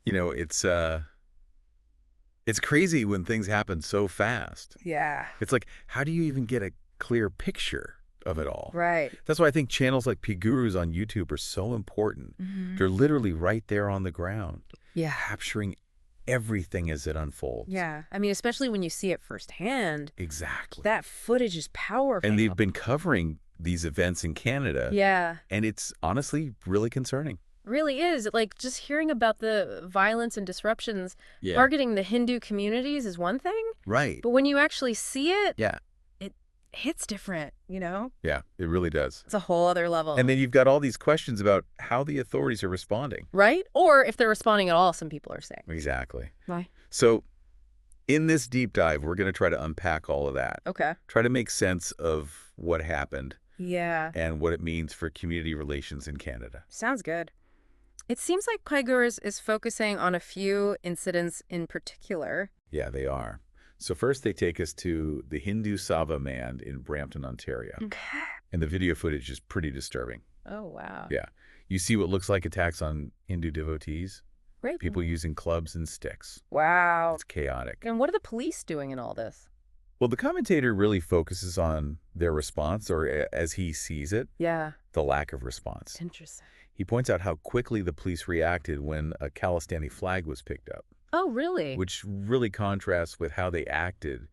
You know, it's crazy when things happen so fast. Yeah. It's like, how do you even get a clear picture of it all? Right. That's why I think channels like Gurus on YouTube are so important. Hmm. They're literally right there on the ground, Yeah. capturing everything as it unfolds. Yeah. I mean, especially when you see it firsthand, Exactly. that footage is And powerful. they've been covering these events in Canada, Yeah. and it's honestly really concerning. Really is. Like, just hearing about the violence and disruptions Yeah. targeting the Hindu communities is one thing, Right. but when you actually see it, Yeah. it hits different, you know? Yeah, it really does. It's a whole other level. And then you've got all these questions about how the authorities are responding. Right? Or if they're responding at all, some people are saying. Exactly. Why? So in this deep dive, we're going to try to unpack all of that, Okay. try to make sense of what happened Yeah. and what it means for community relations in Canada. Sounds good. It seems like Quygurs is focusing on a few incidents in particular. Yeah, they are. So first they take us to the Hindu Sava Mand in Brampton, Ontario. Okay. And the video footage is pretty disturbing. Oh, wow. Yeah. You see what looks like attacks on Hindu devotees, Great. people using clubs and sticks. Wow. It's chaotic. And what are the police doing in all this? Well, the commentator really focuses on their response, or as he sees it, Yeah. the lack of response. Interesting. He points out how quickly the police reacted when a Khalistani flag was picked up, Oh, really? which really contrasts with how they acted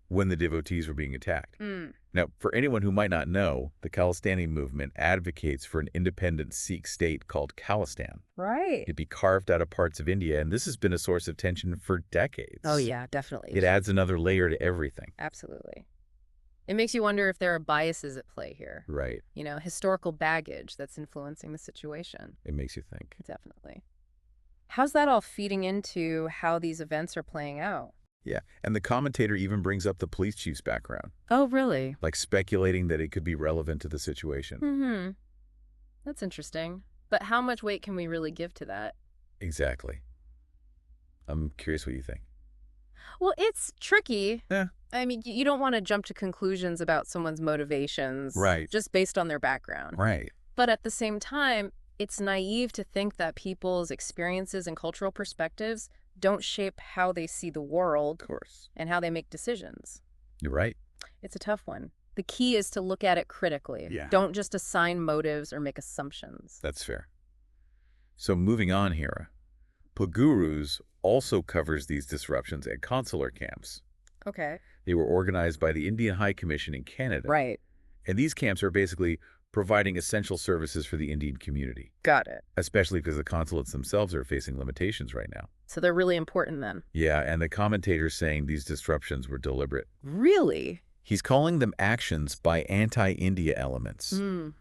when the devotees were being attacked. Mm. Now, for anyone who might not know, the Khalistani movement advocates for an independent Sikh state called Khalistan. Right. It'd be carved out of parts of India, and this has been a source of tension for decades. Oh, yeah, definitely. It adds another layer to everything. Absolutely. It makes you wonder if there are biases at play here. Right. You know, historical baggage that's influencing the situation. It makes you think. Definitely. How's that all feeding into how these events are playing out? Yeah, and the commentator even brings up the police chief's background, Oh, really? like speculating that it could be relevant to the situation. Mm-hmm. That's interesting. But how much weight can we really give to that? Exactly. I'm curious what you think. Well, it's tricky. Yeah. I mean, you don't want to jump to conclusions about someone's motivations Right. just based on their background. Right. But at the same time, it's naive to think that people's experiences and cultural perspectives don't shape how they see the world Of course. and how they make decisions. You're right. It's a tough one. The key is to look at it critically. Yeah. Don't just assign motives or make assumptions. That's fair. So moving on here, Pagurus also covers these disruptions at consular camps. Okay. They were organized by the Indian High Commission in Canada. Right. And these camps are basically providing essential services for the Indian community, Got it. especially because the consulates themselves are facing limitations right now. So they're really important then. Yeah, and the commentator's saying these disruptions were deliberate. Really? He's calling them actions by anti-India elements. Mm.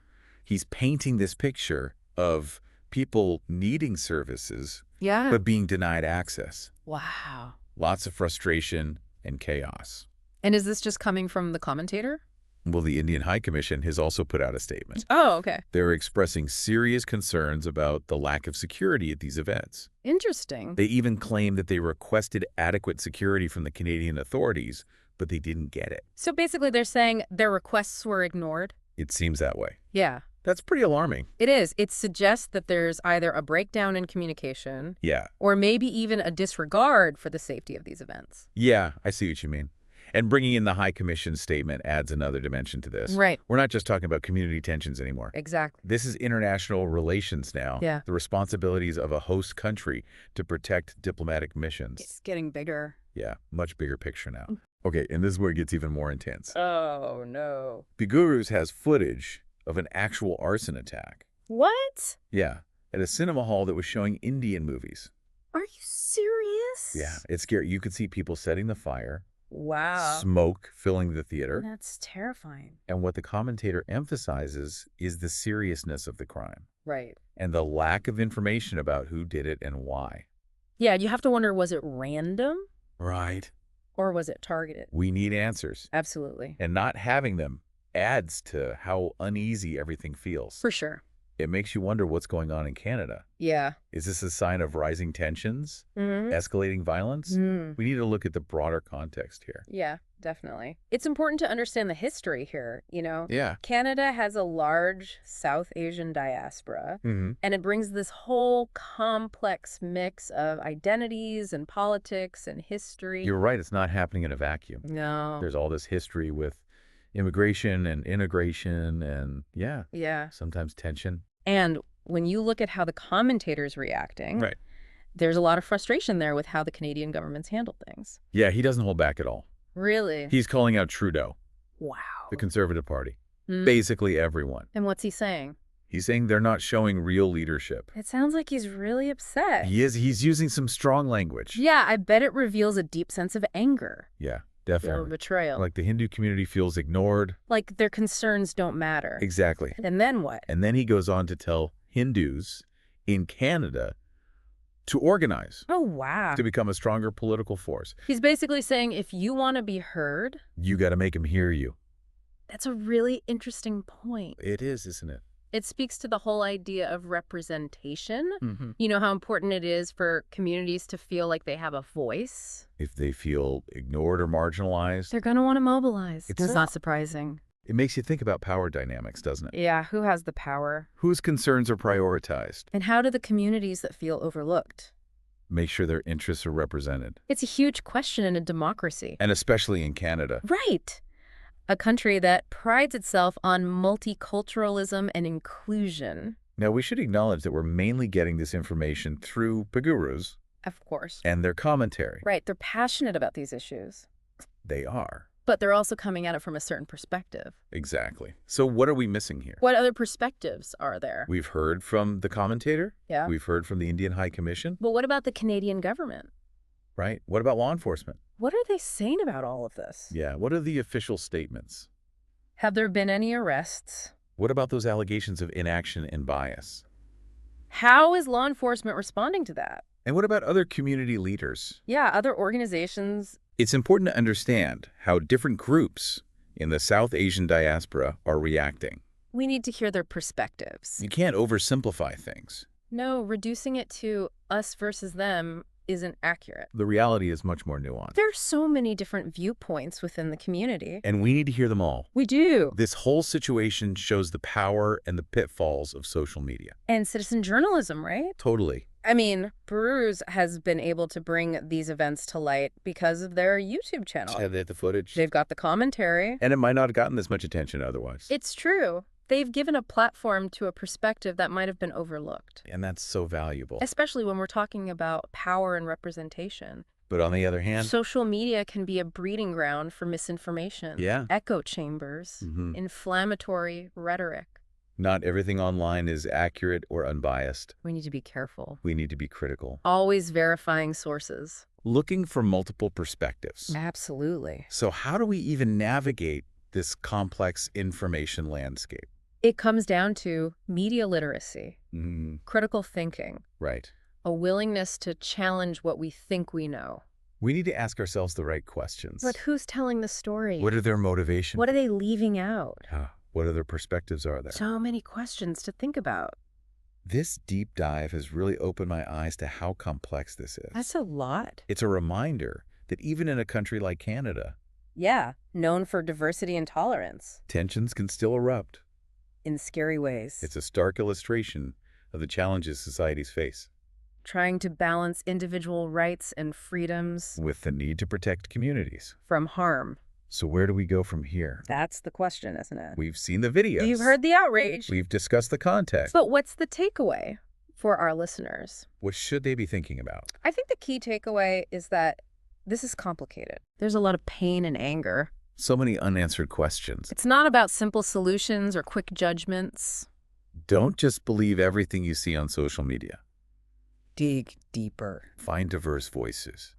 He's painting this picture of people needing services Yeah. but being denied access. Wow. Lots of frustration and chaos. And is this just coming from the commentator? Well, the Indian High Commission has also put out a statement. Oh, okay. They're expressing serious concerns about the lack of security at these events. Interesting. They even claim that they requested adequate security from the Canadian authorities, but they didn't get it. So basically they're saying their requests were ignored? It seems that way. Yeah. That's pretty alarming. It is. It suggests that there's either a breakdown in communication Yeah. or maybe even a disregard for the safety of these events. Yeah, I see what you mean. And bringing in the High Commission statement adds another dimension to this. Right. We're not just talking about community tensions anymore. Exactly. This is international relations now. Yeah. The responsibilities of a host country to protect diplomatic missions. It's getting bigger. Yeah, much bigger picture now. Okay, and this is where it gets even more intense. Oh, no. Gurus has footage of an actual arson attack. What? Yeah, at a cinema hall that was showing Indian movies. Are you serious? Yeah, it's scary. You could see people setting the fire, Wow. smoke filling the theater. That's terrifying. And what the commentator emphasizes is the seriousness of the crime Right. and the lack of information about who did it and why. Yeah, you have to wonder, was it random Right. or was it targeted? We need answers. Absolutely. And not having them adds to how uneasy everything feels. For sure. It makes you wonder what's going on in Canada. Yeah. Is this a sign of rising tensions? Mm-hmm. Escalating violence? Mm. We need to look at the broader context here. Yeah, definitely. It's important to understand the history here, Yeah. Canada has a large South Asian diaspora, Mm-hmm. and it brings this whole complex mix of identities and politics and history. You're right, it's not happening in a vacuum. No. There's all this history with immigration and integration and, Yeah. sometimes tension. And when you look at how the commentators reacting, Right. there's a lot of frustration there with how the Canadian government's handled things. Yeah, he doesn't hold back at all. Really? He's calling out Trudeau, Wow. the Conservative Party, Mm. basically everyone. And what's he saying? He's saying they're not showing real leadership. It sounds like he's really upset. He is. He's using some strong language. Yeah, I bet it reveals a deep sense of anger. Yeah, Or definitely. betrayal. Like the Hindu community feels ignored. Like their concerns don't matter. Exactly. And then what? And then he goes on to tell Hindus in Canada to organize, Oh, wow. to become a stronger political force. He's basically saying if you want to be heard, You got to make him hear you. that's a really interesting point. It is, isn't it? It speaks to the whole idea of representation. Mm-hmm. You know how important it is for communities to feel like they have a voice? If they feel ignored or marginalized, They're going to want to mobilize. It's It's not surprising. it makes you think about power dynamics, doesn't it? Yeah, who has the power? Whose concerns are prioritized? And how do the communities that feel overlooked? Make sure their interests are represented. It's a huge question in a democracy. And especially in Canada. Right. A country that prides itself on multiculturalism and inclusion. Now, we should acknowledge that we're mainly getting this information through Pagurus Of course. and their commentary. Right, they're passionate about these issues. They are. But they're also coming at it from a certain perspective. Exactly. So what are we missing here? What other perspectives are there? We've heard from the commentator. Yeah. We've heard from the Indian High Commission. But what about the Canadian government? Right? What about law enforcement? What are they saying about all of this? Yeah. What are the official statements? Have there been any arrests? What about those allegations of inaction and bias? How is law enforcement responding to that? And what about other community leaders? Yeah, other organizations. It's important to understand how different groups in the South Asian diaspora are reacting. We need to hear their perspectives. You can't oversimplify things. No, reducing it to us versus them isn't accurate. The reality is much more nuanced. There are so many different viewpoints within the community. And we need to hear them all. We do. This whole situation shows the power and the pitfalls of social media. And citizen journalism, right? Totally. I mean, Peruse has been able to bring these events to light because of their YouTube channel. Have they had the footage? They've got the commentary. And it might not have gotten this much attention otherwise. It's true. They've given a platform to a perspective that might have been overlooked, And that's so valuable. especially when we're talking about power and representation. But on the other hand, Social media can be a breeding ground for misinformation, Yeah. echo chambers, Mhm. inflammatory rhetoric. not everything online is accurate or unbiased. We need to be careful. We need to be critical. Always verifying sources. Looking for multiple perspectives. Absolutely. So how do we even navigate this complex information landscape? It comes down to media literacy, critical thinking, Right. a willingness to challenge what we think we know. We need to ask ourselves the right questions. But who's telling the story? What are their motivations? What are they leaving out? What other perspectives are there? So many questions to think about. This deep dive has really opened my eyes to how complex this is. That's a lot. It's a reminder that even in a country like Canada, Yeah, known for diversity and tolerance. tensions can still erupt. In scary ways. It's a stark illustration of the challenges societies face, Trying to balance individual rights and freedoms with the need to protect communities. from harm. So where do we go from here? That's the question, isn't it? We've seen the videos. You've heard the outrage. We've discussed the context. But what's the takeaway for our listeners? What should they be thinking about? I think the key takeaway is that this is complicated. There's a lot of pain and anger. So many unanswered questions. It's not about simple solutions or quick judgments. Don't just believe everything you see on social media. Dig deeper. Find diverse voices.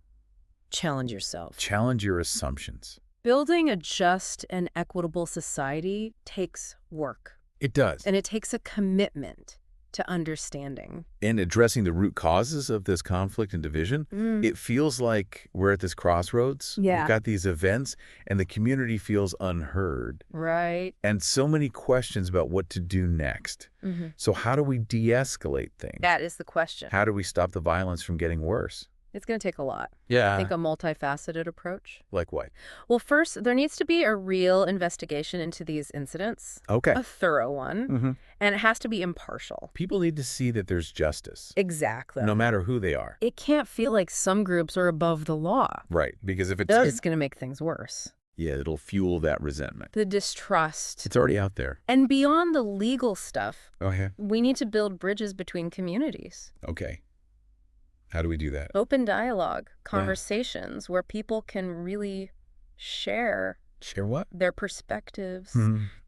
Challenge yourself. Challenge your assumptions. Building a just and equitable society takes work. It does. And it takes a commitment. to understanding. In addressing the root causes of this conflict and division, it feels like we're at this crossroads. Yeah. We've got these events, and the community feels unheard. Right. And so many questions about what to do next. So how do we de-escalate things? That is the question. How do we stop the violence from getting worse? It's going to take a lot. Yeah. I think a multifaceted approach. Like what? Well, first, there needs to be a real investigation into these incidents. Okay. A thorough one. And it has to be impartial. People need to see that there's justice. Exactly. No matter who they are. It can't feel like some groups are above the law. Right. Because if it It's does, going to make things worse. yeah, it'll fuel that resentment. The distrust. It's already out there. And beyond the legal stuff, Oh, yeah? we need to build bridges between communities. Okay. How do we do that? Open dialogue, conversations where people can really share Share what? their perspectives,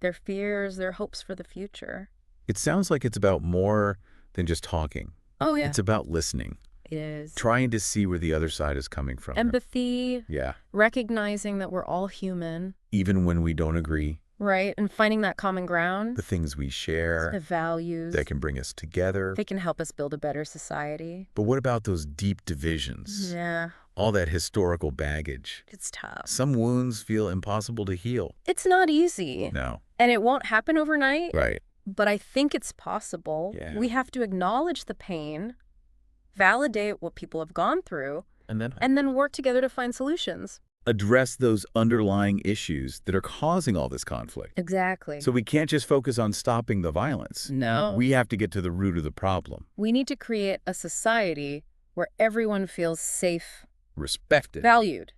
their fears, their hopes for the future. It sounds like it's about more than just talking. Oh, yeah. It's about listening. It is. Trying to see where the other side is coming from. Empathy, Yeah. recognizing that we're all human, Even when we don't agree, right? And finding that common ground, the things we the share values, that can bring us together. they can help us build a better society. But what about those deep divisions? Yeah, All that historical baggage. it's tough. Some wounds feel impossible to heal. It's not easy. No. And it won't happen overnight, Right. but I think it's possible. Yeah. We have to acknowledge the pain, validate what people have gone through, And then work together to find solutions. address those underlying issues that are causing all this conflict. Exactly. So we can't just focus on stopping the violence. No. We have to get to the root of the problem. We need to create a society where everyone feels safe, Respected. valued.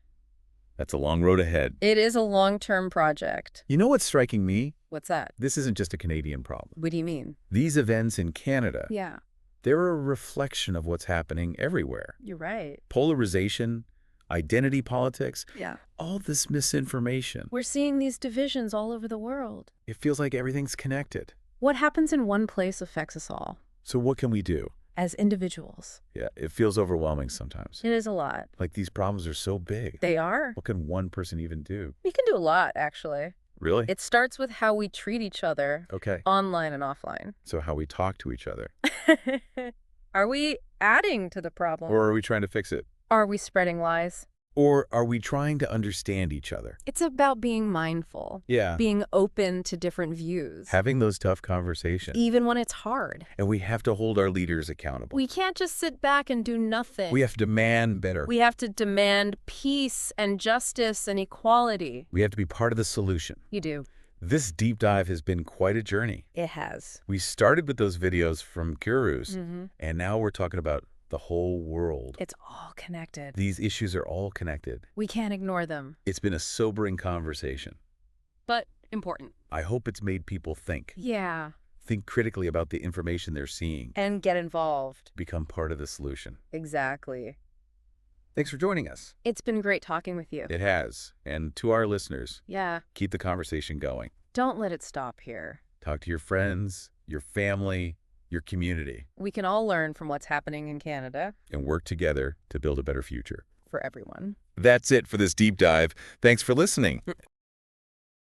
That's a long road ahead. It is a long-term project. You know what's striking me? What's that? This isn't just a Canadian problem. What do you mean? These events in Canada, Yeah, they're a reflection of what's happening everywhere. you're right. Polarization, identity politics, Yeah. all this misinformation. We're seeing these divisions all over the world. It feels like everything's connected. What happens in one place affects us all, So what can we do? as individuals. Yeah, it feels overwhelming sometimes. It is a lot. Like these problems are so big. They are. What can one person even do? We can do a lot, actually. Really? It starts with how we treat each other, Okay. online and offline. So how we talk to each other. Are we adding to the problem? Or are we trying to fix it? Are we spreading lies? Or are we trying to understand each other? It's about being mindful, Yeah. being open to different views, Having those tough conversations. even when it's hard. And we have to hold our leaders accountable. We can't just sit back and do nothing. We have to demand better. We have to demand peace and justice and equality. We have to be part of the solution. You do. This deep dive has been quite a journey. It has. We started with those videos from gurus, Mm-hmm. and now we're talking about the whole world. It's all connected. These issues are all connected. We can't ignore them. It's been a sobering conversation. But important. I hope it's made people think. Yeah. Think critically about the information they're seeing. And get involved. Become part of the solution. Exactly. Thanks for joining us. It's been great talking with you. It has. And to our listeners, Yeah. keep the conversation going. Don't let it stop here. Talk to your friends, your family, your community, We can all learn from what's happening in Canada and work together to build a better future. for everyone. That's it for this deep dive. Thanks for listening.